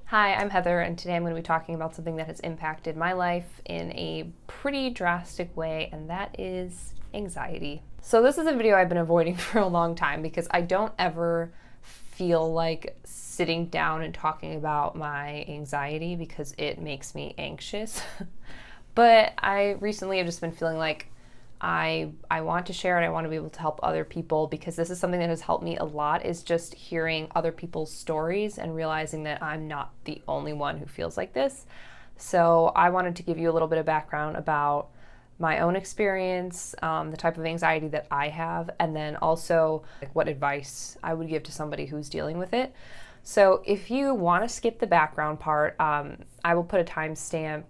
Hi, I'm Heather, and today I'm going to be talking about something that has impacted my life in a pretty drastic way, and that is anxiety. So this is a video I've been avoiding for a long time because I don't ever feel like sitting down and talking about my anxiety because it makes me anxious. But I recently have just been feeling like I want to share it. I want to be able to help other people because this is something that has helped me a lot, is just hearing other people's stories and realizing that I'm not the only one who feels like this. So I wanted to give you a little bit of background about my own experience, the type of anxiety that I have, and then also like what advice I would give to somebody who's dealing with it. So if you want to skip the background part, I will put a timestamp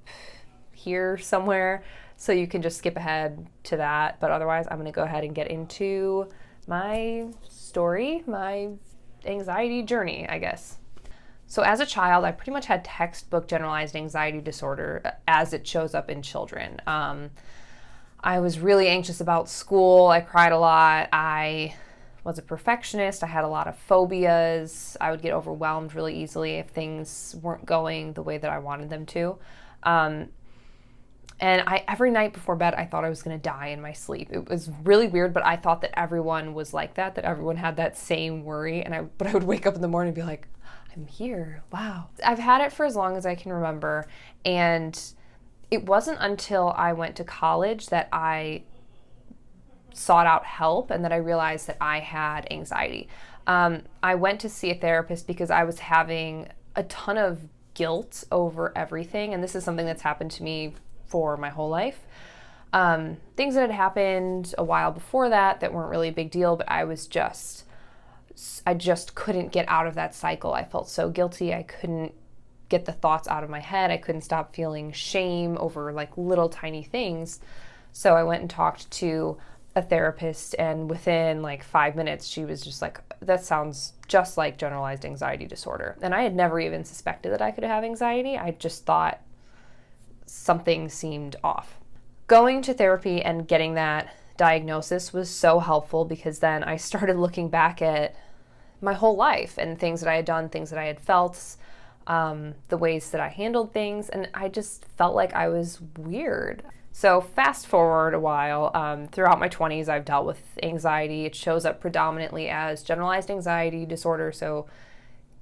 here somewhere so you can just skip ahead to that. But otherwise, I'm going to go ahead and get into my story, my anxiety journey, I guess. So as a child, I pretty much had textbook generalized anxiety disorder as it shows up in children. I was really anxious about school. I cried a lot. I was a perfectionist. I had a lot of phobias. I would get overwhelmed really easily if things weren't going the way that I wanted them to. And every night before bed, I thought I was going to die in my sleep. It was really weird, but I thought that everyone was like that everyone had that same worry. But I would wake up in the morning and be like, I'm here. Wow. I've had it for as long as I can remember. And it wasn't until I went to college that I sought out help and that I realized that I had anxiety. I went to see a therapist because I was having a ton of guilt over everything. And this is something that's happened to me for my whole life. Things that had happened a while before that weren't really a big deal, but I just couldn't get out of that cycle. I felt so guilty. I couldn't get the thoughts out of my head. I couldn't stop feeling shame over like little tiny things. So I went and talked to a therapist, and within like 5 minutes, she was just like, that sounds just like generalized anxiety disorder. And I had never even suspected that I could have anxiety. I just thought something seemed off. Going to therapy and getting that diagnosis was so helpful because then I started looking back at my whole life and things that I had done, things that I had felt, the ways that I handled things, and I just felt like I was weird. So fast forward a while, throughout my 20s, I've dealt with anxiety. It shows up predominantly as generalized anxiety disorder, so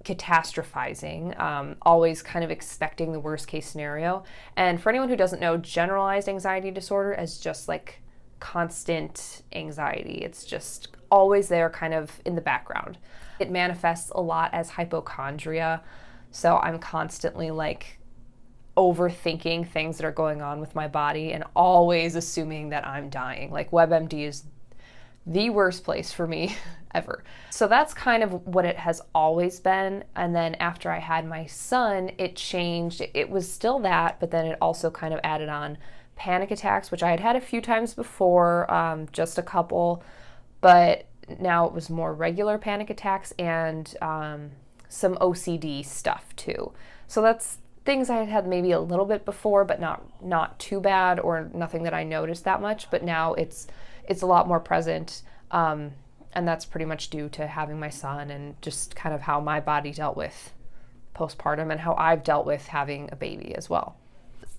catastrophizing, always kind of expecting the worst case scenario. And for anyone who doesn't know, generalized anxiety disorder is just like constant anxiety. It's just always there, kind of in the background. It manifests a lot as hypochondria. So I'm constantly like overthinking things that are going on with my body and always assuming that I'm dying. Like WebMD is the worst place for me ever. So that's kind of what it has always been. And then after I had my son, it changed. It was still that, but then it also kind of added on panic attacks, which I had had a few times before, just a couple, but now it was more regular panic attacks and some OCD stuff too. So that's things I had had maybe a little bit before, but not too bad, or nothing that I noticed that much. But now it's a lot more present, and that's pretty much due to having my son and just kind of how my body dealt with postpartum and how I've dealt with having a baby as well.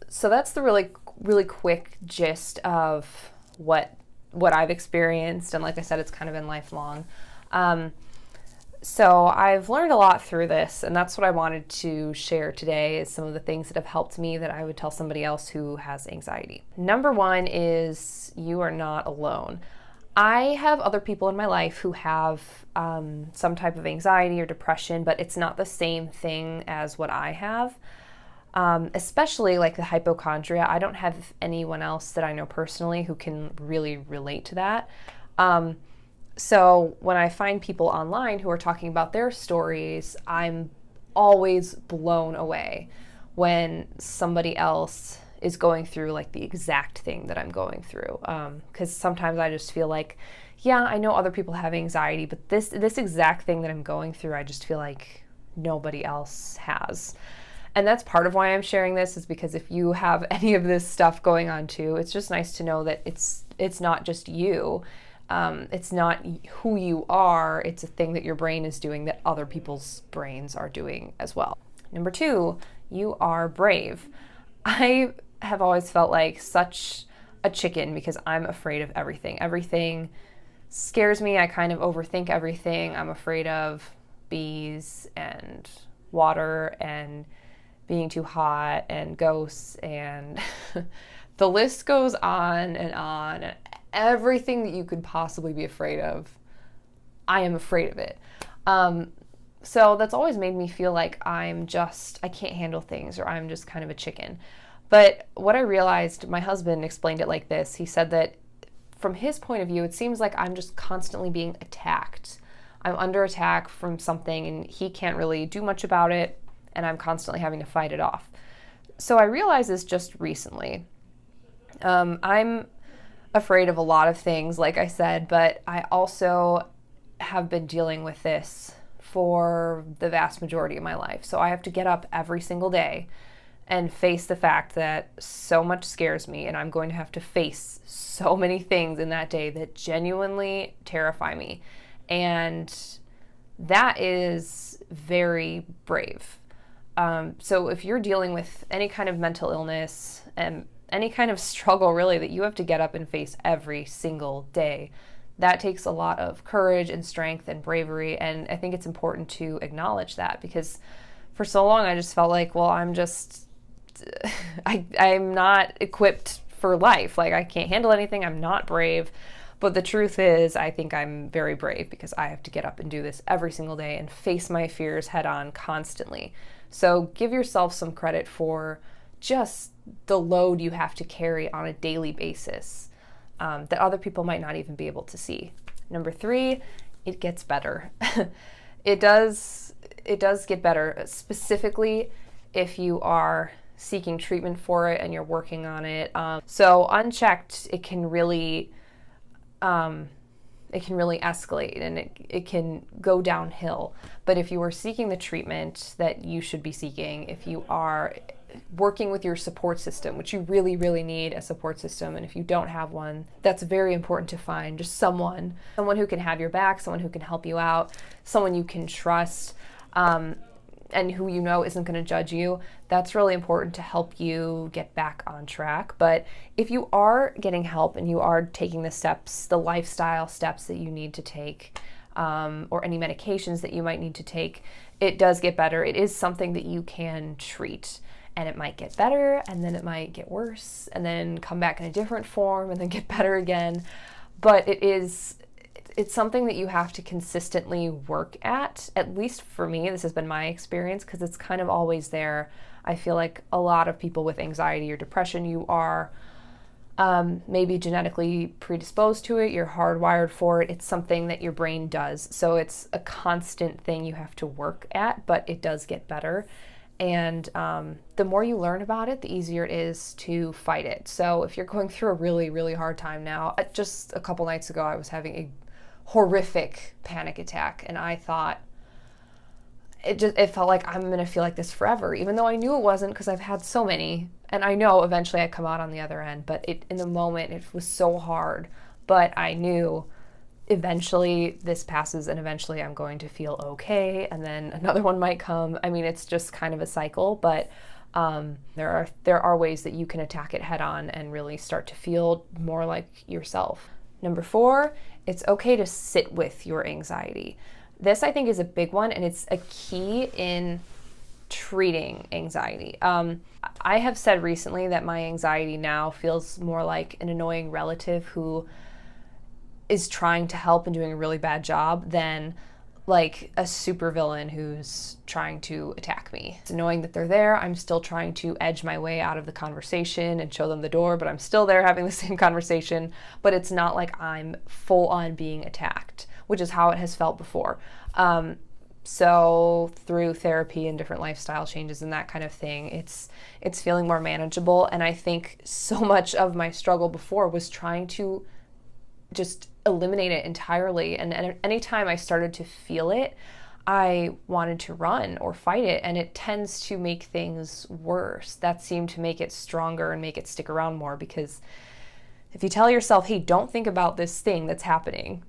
So that's the really quick gist of what I've experienced, and like I said, it's kind of been lifelong. So I've learned a lot through this, and that's what I wanted to share today, is some of the things that have helped me that I would tell somebody else who has anxiety. Number one is you are not alone. I have other people in my life who have some type of anxiety or depression, but it's not the same thing as what I have. Especially like the hypochondria. I don't have anyone else that I know personally who can really relate to that. So when I find people online who are talking about their stories, I'm always blown away when somebody else is going through like the exact thing that I'm going through. Because sometimes I just feel like, yeah, I know other people have anxiety, but this exact thing that I'm going through, I just feel like nobody else has. And that's part of why I'm sharing this, is because if you have any of this stuff going on too, it's just nice to know that it's not just you. It's not who you are, it's a thing that your brain is doing that other people's brains are doing as well. Number 2, you are brave. I have always felt like such a chicken because I'm afraid of everything. Everything scares me. I kind of overthink everything. I'm afraid of bees and water and being too hot and ghosts and the list goes on and on. Everything that you could possibly be afraid of, I am afraid of it. So that's always made me feel like I can't handle things, or I'm just kind of a chicken. But what I realized, my husband explained it like this. He said that from his point of view, it seems like I'm just constantly being attacked. I'm under attack from something and he can't really do much about it, and I'm constantly having to fight it off. So I realized this just recently. I'm afraid of a lot of things, like I said, but I also have been dealing with this for the vast majority of my life. So I have to get up every single day and face the fact that so much scares me, and I'm going to have to face so many things in that day that genuinely terrify me. And that is very brave. So if you're dealing with any kind of mental illness and any kind of struggle really that you have to get up and face every single day, that takes a lot of courage and strength and bravery. And I think it's important to acknowledge that, because for so long I just felt like, well, I'm not equipped for life. Like, I can't handle anything. I'm not brave. But the truth is, I think I'm very brave because I have to get up and do this every single day and face my fears head on constantly. So give yourself some credit for just the load you have to carry on a daily basis that other people might not even be able to see. Number 3, it gets better. It does get better, specifically if you are seeking treatment for it and you're working on it. So unchecked, it can really escalate, and it can go downhill. But if you are seeking the treatment that you should be seeking, if you are working with your support system, which you really, really need a support system, and if you don't have one, that's very important to find. Just someone who can have your back, someone who can help you out, someone you can trust, and who you know isn't going to judge you. That's really important to help you get back on track. But if you are getting help and you are taking the steps, the lifestyle steps that you need to take, or any medications that you might need to take, it does get better. It is something that you can treat, and it might get better, and then it might get worse, and then come back in a different form, and then get better again. But it's something that you have to consistently work at least for me. This has been my experience, because it's kind of always there. I feel like a lot of people with anxiety or depression, you are maybe genetically predisposed to it, you're hardwired for it, it's something that your brain does. So it's a constant thing you have to work at, but it does get better. And the more you learn about it, the easier it is to fight it. So if you're going through a really, really hard time now, just a couple nights ago, I was having a horrific panic attack, and I thought it felt like I'm gonna feel like this forever, even though I knew it wasn't, because I've had so many, and I know eventually I come out on the other end. But in the moment it was so hard, but I knew eventually this passes, and eventually I'm going to feel okay, and then another one might come. I mean, it's just kind of a cycle, but there are ways that you can attack it head on and really start to feel more like yourself. Number 4, it's okay to sit with your anxiety. This, I think, is a big one, and it's a key in treating anxiety. I have said recently that my anxiety now feels more like an annoying relative who is trying to help and doing a really bad job than like a supervillain who's trying to attack me. It's annoying that they're there. I'm still trying to edge my way out of the conversation and show them the door, but I'm still there having the same conversation. But it's not like I'm full on being attacked, which is how it has felt before. So through therapy and different lifestyle changes and that kind of thing, it's feeling more manageable. And I think so much of my struggle before was trying to just eliminate it entirely. And anytime I started to feel it, I wanted to run or fight it, and it tends to make things worse. That seemed to make it stronger and make it stick around more, because if you tell yourself, hey, don't think about this thing that's happening,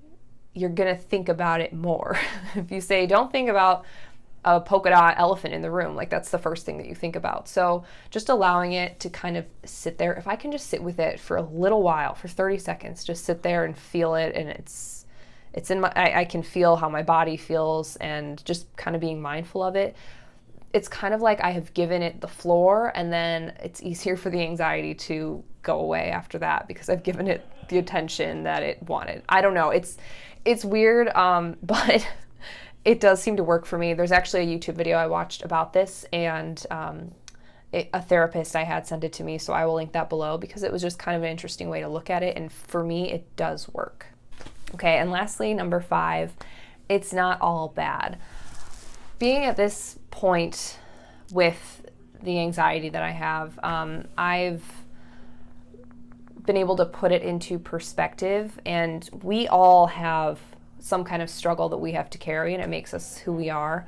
you're gonna think about it more. If you say, don't think about a polka dot elephant in the room. Like, that's the first thing that you think about. So just allowing it to kind of sit there. If I can just sit with it for a little while, for 30 seconds, just sit there and feel it, and it's in my, I can feel how my body feels, and just kind of being mindful of it. It's kind of like I have given it the floor, and then it's easier for the anxiety to go away after that because I've given it the attention that it wanted. I don't know. It's weird, but it does seem to work for me. There's actually a YouTube video I watched about this, and a therapist I had sent it to me, so I will link that below because it was just kind of an interesting way to look at it, and for me, it does work. Okay, and lastly, number 5, it's not all bad. Being at this point with the anxiety that I have, I've been able to put it into perspective, and we all have some kind of struggle that we have to carry, and it makes us who we are.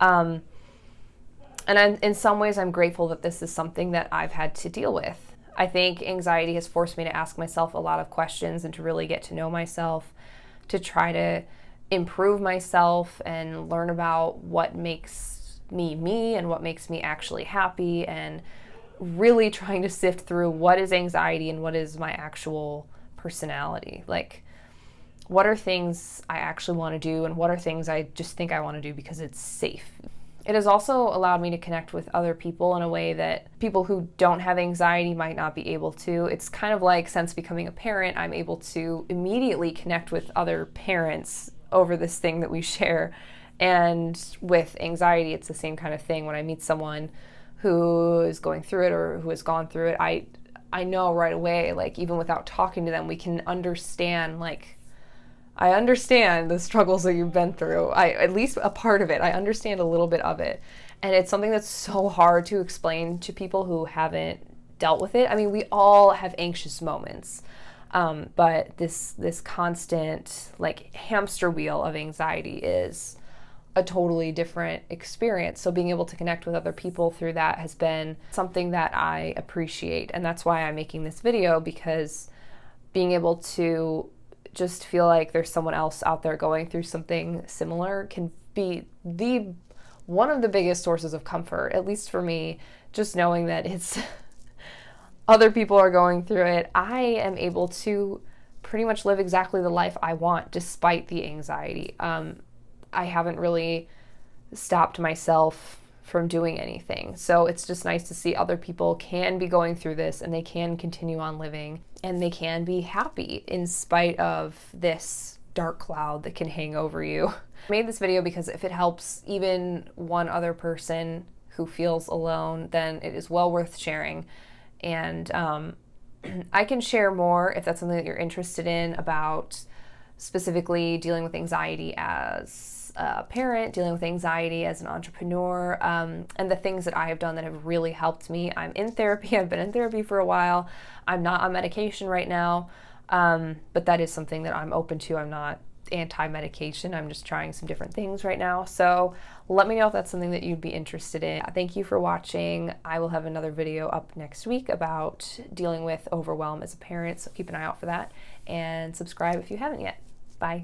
And in some ways, I'm grateful that this is something that I've had to deal with. I think anxiety has forced me to ask myself a lot of questions and to really get to know myself, to try to improve myself and learn about what makes me me and what makes me actually happy, and really trying to sift through what is anxiety and what is my actual personality. Like, what are things I actually want to do, and what are things I just think I want to do because it's safe. It has also allowed me to connect with other people in a way that people who don't have anxiety might not be able to. It's kind of like, since becoming a parent, I'm able to immediately connect with other parents over this thing that we share. And with anxiety, it's the same kind of thing. When I meet someone who is going through it or who has gone through it, I know right away, like, even without talking to them, we can understand, like, I understand the struggles that you've been through. At least a part of it. I understand a little bit of it. And it's something that's so hard to explain to people who haven't dealt with it. I mean, we all have anxious moments. But this constant, like, hamster wheel of anxiety is a totally different experience. So being able to connect with other people through that has been something that I appreciate. And that's why I'm making this video, because being able to just feel like there's someone else out there going through something similar can be one of the biggest sources of comfort, at least for me, just knowing that it's other people are going through it. I am able to pretty much live exactly the life I want despite the anxiety. I haven't really stopped myself from doing anything. So it's just nice to see other people can be going through this, and they can continue on living, and they can be happy in spite of this dark cloud that can hang over you. I made this video because if it helps even one other person who feels alone, then it is well worth sharing. And I can share more if that's something that you're interested in, about specifically dealing with anxiety as a parent, dealing with anxiety as an entrepreneur, and the things that I have done that have really helped me. I'm in therapy. I've been in therapy for a while. I'm not on medication right now, but that is something that I'm open to. I'm not anti-medication. I'm just trying some different things right now. So let me know if that's something that you'd be interested in. Thank you for watching. I will have another video up next week about dealing with overwhelm as a parent, so keep an eye out for that, and subscribe if you haven't yet.